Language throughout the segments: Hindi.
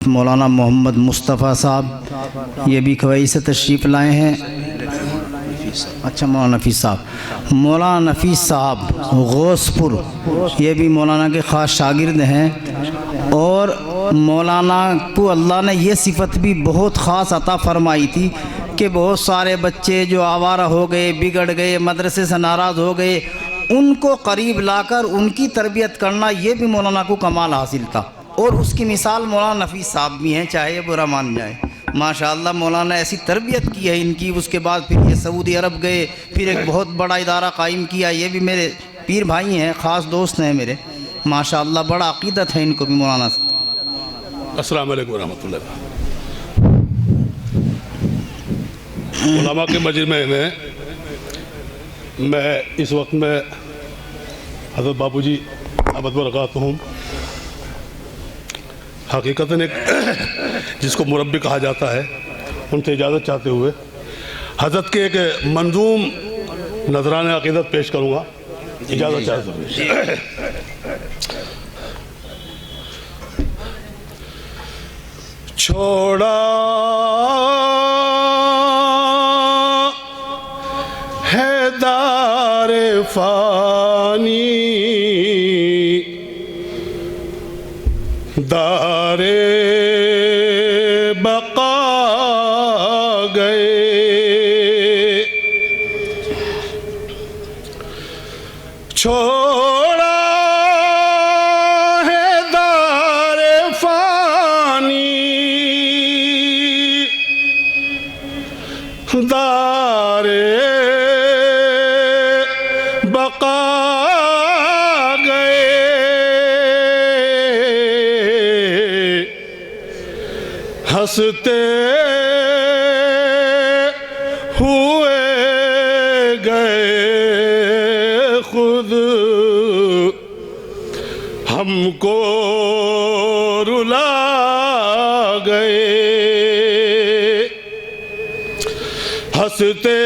मौलाना मोहम्मद मुस्तफ़ा साहब, ये भी खवई से तशरीफ़ लाए हैं। अच्छा, मौलाना नफ़ीस साहब, मौलाना नफ़ीस साहब गौसपुर, ये भी मौलाना के ख़ास शागिर्द हैं। और मौलाना को अल्लाह ने ये सिफत भी बहुत ख़ास अता फ़रमाई थी कि बहुत सारे बच्चे जो आवारा हो गए, बिगड़ गए, मदरसे से नाराज़ हो गए, उनको करीब लाकर उनकी तरबियत करना, ये भी मौलाना को कमाल हासिल था। और उसकी मिसाल मौलाना नफ़ीस साहब भी हैं, चाहे ये बुरा मान जाए। माशाअल्लाह मौलाना ऐसी तरबियत की है इनकी। उसके बाद फिर ये सऊदी अरब गए, फिर एक बहुत बड़ा इदारा कायम किया। ये भी मेरे पीर भाई हैं, ख़ास दोस्त हैं मेरे। माशाअल्लाह बड़ा अक़ीदत है इनको भी मौलाना से। अस्सलाम वालेकुम रहमतुल्लाह। उलमा के मजमे में मैं इस वक्त में हज़रत बाबूजी अबद बरकातुहुम हकीकतन एक जिसको मुरब्बी कहा जाता है, उनसे इजाज़त चाहते हुए हज़रत के एक मंजूम नजराने अक़ीदत पेश करूँगा। इजाज़त चाहते हुए छोड़ा है दारे फानी दारे बका गए, छोड़ा है दारे फानी दारे बका गए, हंसते हुए गए खुद हमको रुला गए, हंसते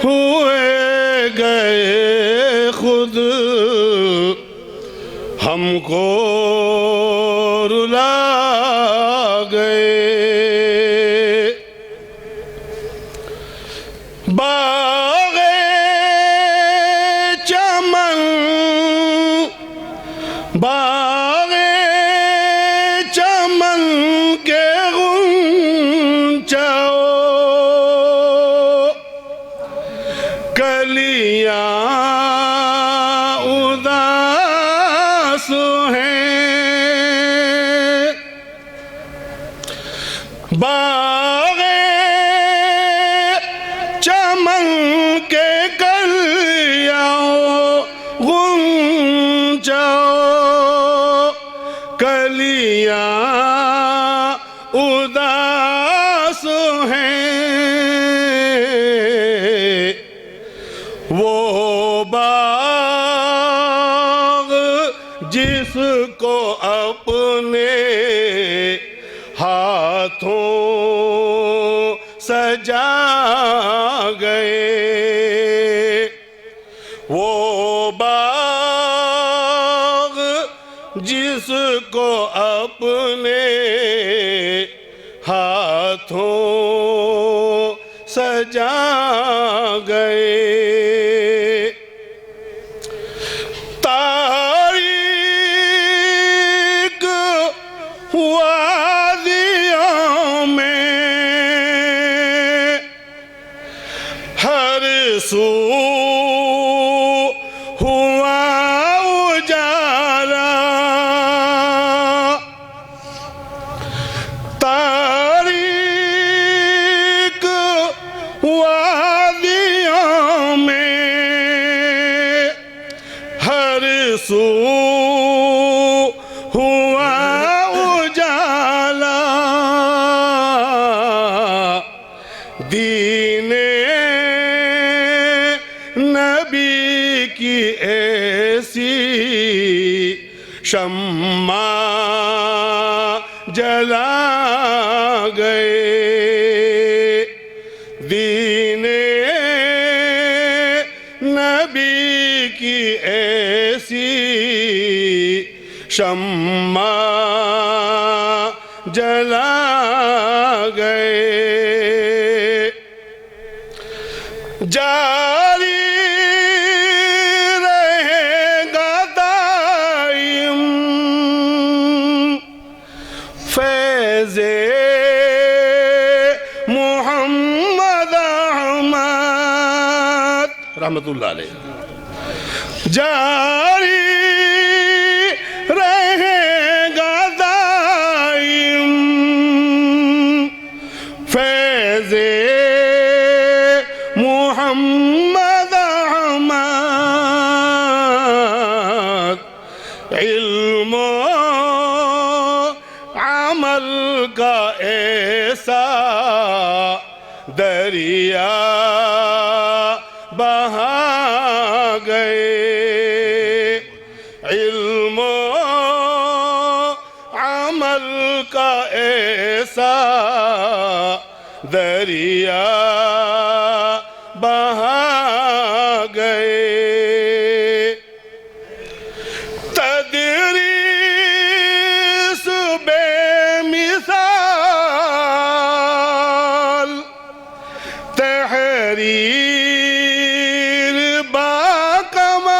हुए गए खुद हमको रुला गए। बाग़े चमन बाग़े चमन के गुंचाओ कलियां उदास हैं, बाग़े चमन के कलियां गुंचाओ कलियां उदास हैं, वो बाग़ जिसको अपने हाथों सजा गए, वो बाग़ जिसको अपने हाथों सजा गए, तारीक वादियों में हर सू हुआ उजाला, तारीक वादियों में हर सू हुआ उजाला, दीने नबी की ऐसी शम्मा जला गए, दीने नबी की ऐसी शम्मा जला गए। जारी रहेगा दाइम फैज़े मोहम्मद अहमद रहमतुल्लाह अलैह। जारी रहेगा दाइम फैज़े मोहम्मद अहमद। इल्म अमल का ऐसा दरिया बहा गए। इल्म अमल का ऐसा दरिया बहा गए। तदरीस बेमिसाल तहरीर बाकमाल।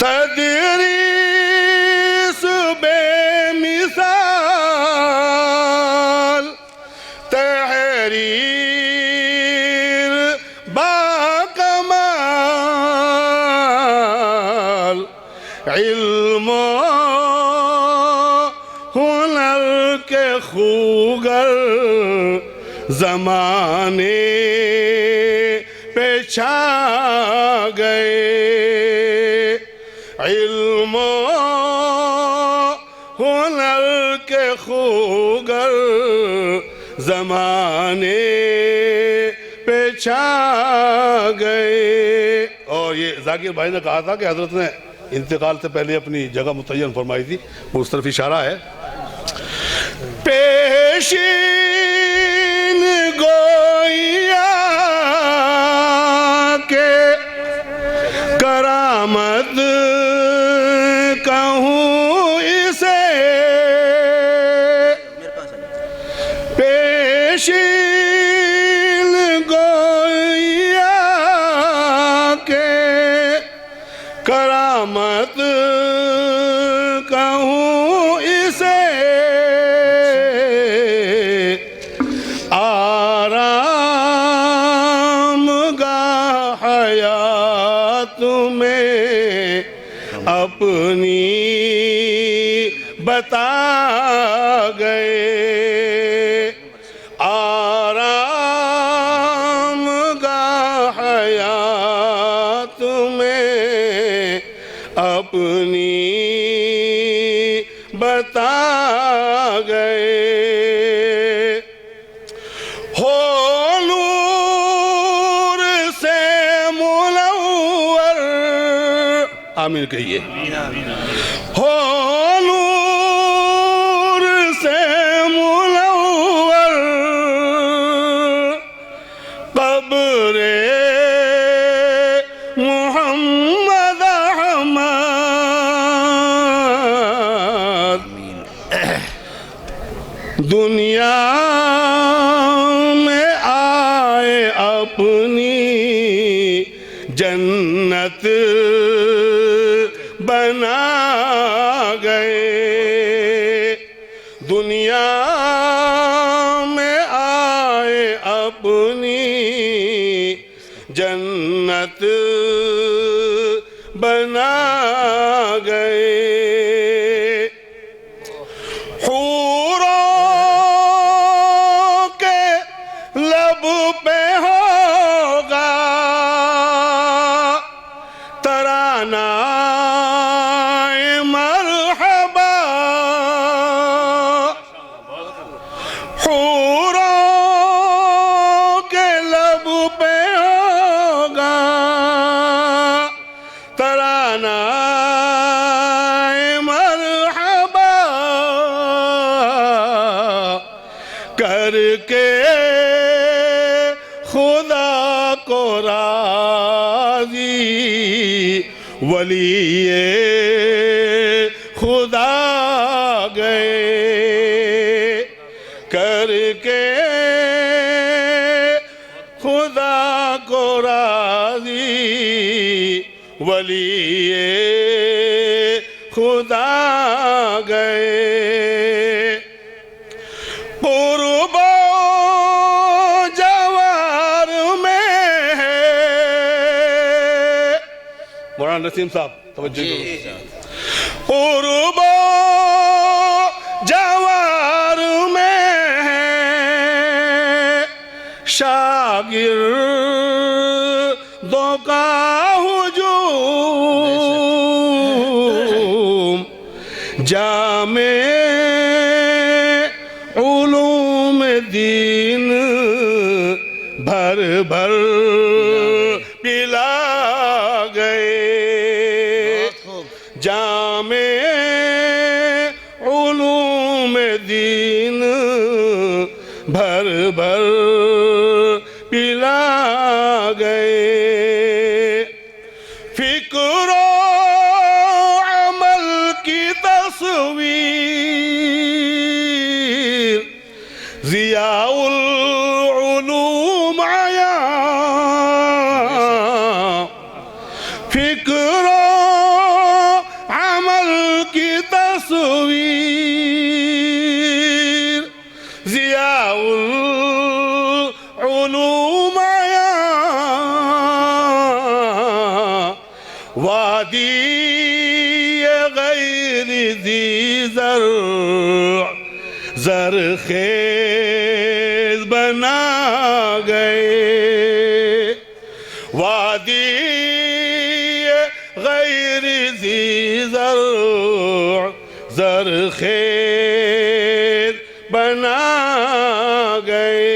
तदरीस बेमिसाल तहरीर बाकमाल। इल्म हुनर के खूगर ज़माने पे छा गए। इल्म हुनर के खूगर ज़माने पे छा गए। और ये जाकिर भाई ने कहा था कि हज़रत ने इंतकाल से पहले अपनी जगह मुतय्यन फरमाई थी, वो उस तरफ इशारा है। पेशीन गोइया के करामत कहूँ इसे। पेशीन गोइया के करामत कहूँ इसे। आरामगाह हयात में अपनी बता गए। आरामगाह हयात में अपनी बता गए। हो नूर से मुनव्वर आमीन कहिए। हो नूर से मुनव्वर कब्रे मोहम्मद अहमद। दुनिया में आए अपनी जन्नत बना गए। दुनिया में आए अपनी जन्नत बना गए। हूरों के लब पे होगा तराना मरहबा। हूरों के लब पे होगा तराना मरहबा। करके खुदा को राजी वली खुदा गए करके खुदा को राजी वली खुदा गए कुर्बो जवार में है। मौलाना नसीम साहब तवज्जो करो। कुर्बो जवार में है शागिर्दों का हुजूम जामे उलूम दीन भर भर पिला गए जामे उलूम दीन भर भर पिला गए फिक्रो अमल की तस्वीर ज़ियाउल उलूम आया फिक्रो अमल की तस्वीर ज़ियाउल उलूम आया वादी गैर दी ज़रख़ेज़ बना गए वादी गैर दी ज़रख़ेज़ बना गए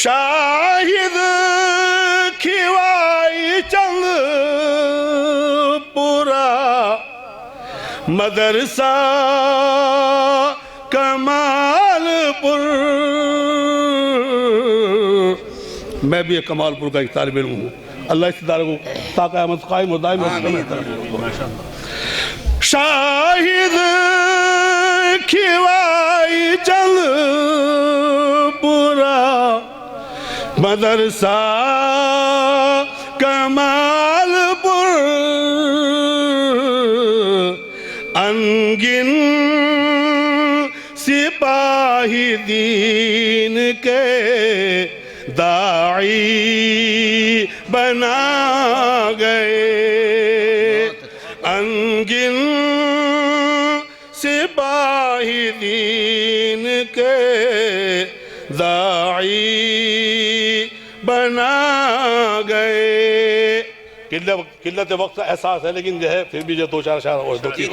शाहिद खिवाई चंद पूरा मदरसा कमालपुर मैं भी एक कमालपुर का एक तालिब इल्म हूँ अल्लाह इस इदारे को ताक़यामत कायम और दायम शाहिद खिवाई चंद पूरा मदरसा कमालपुर अनगिन सिपाही दीन के दाई बना गए अनगिन सिपाही दीन के दाई बना गए किल्लत वक्त एहसास है लेकिन जो है फिर भी जो दो चार और दो तीन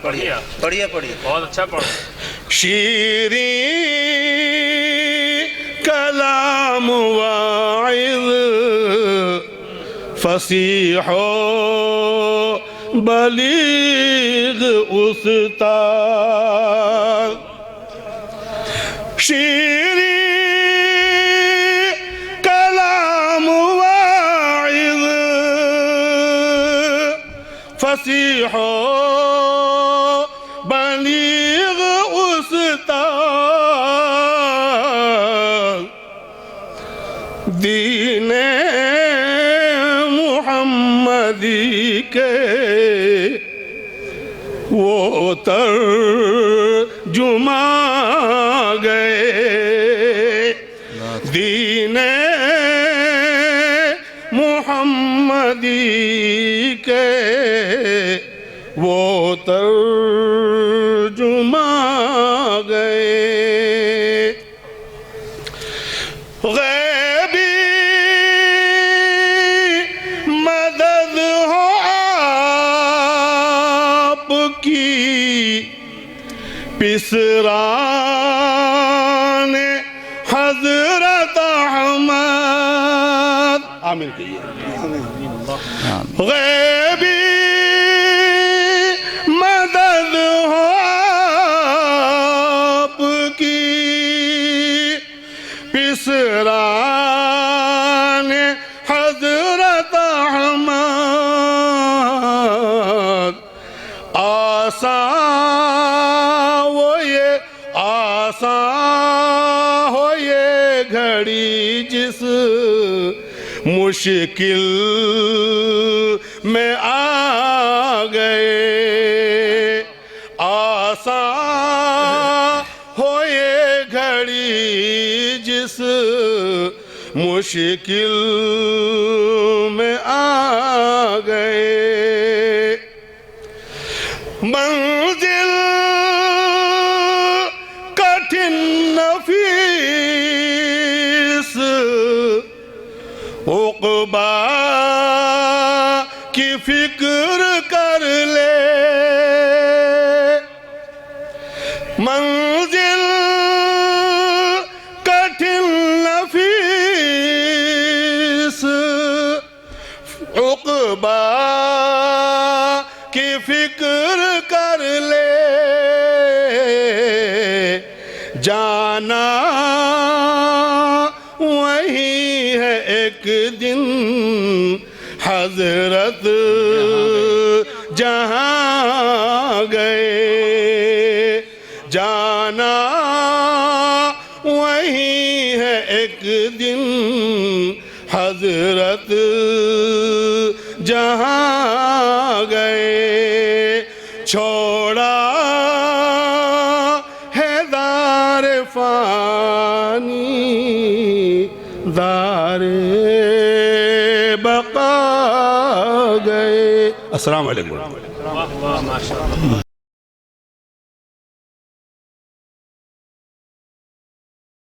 पढ़िए बहुत अच्छा पढ़ो शीरी कलाम वाइज़ फसीहो बलीग उस्ताद शीरी कलाम वाइज़ फसीहो बलीग उस्ताद दीने मुहम्मदी के वो तर्जुमा गए दीने मुहम्मदी के वो तर्जुमा गए गैबी मदद हो आपकी पिसरान हजरत अहमद आमीन कहिए गैबी मदद हो आपकी पिसरान हजरत जिस मुश्किल में आ गए, आसान हो ये घड़ी जिस मुश्किल में आ गए। मंजिल कठिन नफीस उक़बा की फिक्र कर ले, मंजिल कठिन नफीस उक़बा की फिक्र कर ले, जाना वही है एक दिन हजरत जहाँ गए, जाना वही है एक दिन हजरत जहाँ गए। छोड़ा है दार फानी दारे बका गए। अस्सलाम वालेकुम। वाह वाह माशाल्लाह।